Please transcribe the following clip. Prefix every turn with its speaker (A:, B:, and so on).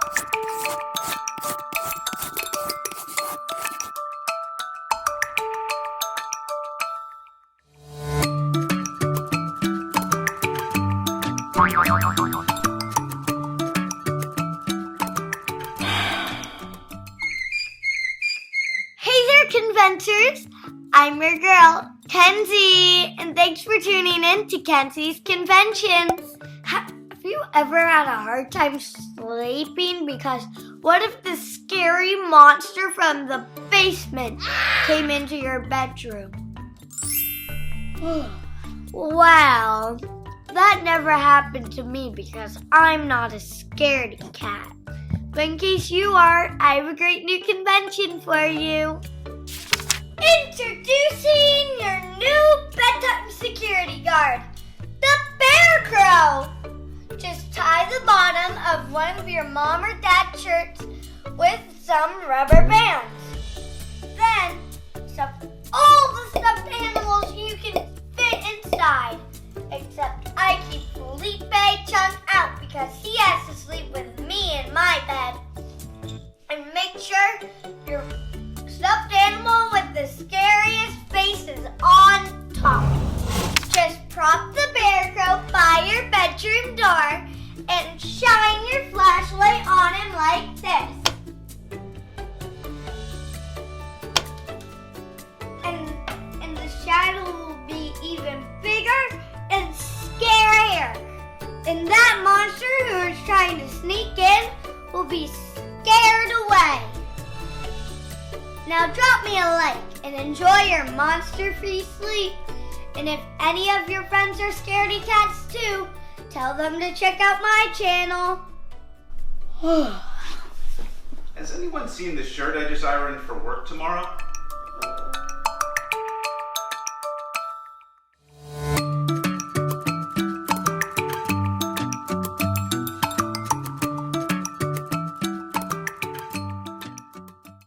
A: Hey there, Kinventors! I'm your girl, Kinzie, and thanks for tuning in to Kenzie's Kinventions. Have you ever had a hard time sleeping because what if the scary monster from the basement came into your bedroom? Well, that never happened to me because I'm not a scaredy cat. But in case you are, I have a great new convention for you. Introducing your new bedtime security guard, the Bearcrow. Just tie the bottom of one of your mom or dad shirts with some rubber bands. Then stuff all the stuffed animals you can fit inside. Except I keep Felipe Chung out because he has to sleep with me in my bed. And make sure your stuffed animal with the scariest face is on top. Just prop the Bearcrow by your bedroom door and shine your flashlight on him like this. And the shadow will be even bigger and scarier. And that monster who is trying to sneak in will be scared away. Now drop me a like and enjoy your monster-free sleep. And if any of your friends are scaredy cats too, tell them to check out my channel.
B: Has anyone seen the shirt I just ironed for work tomorrow?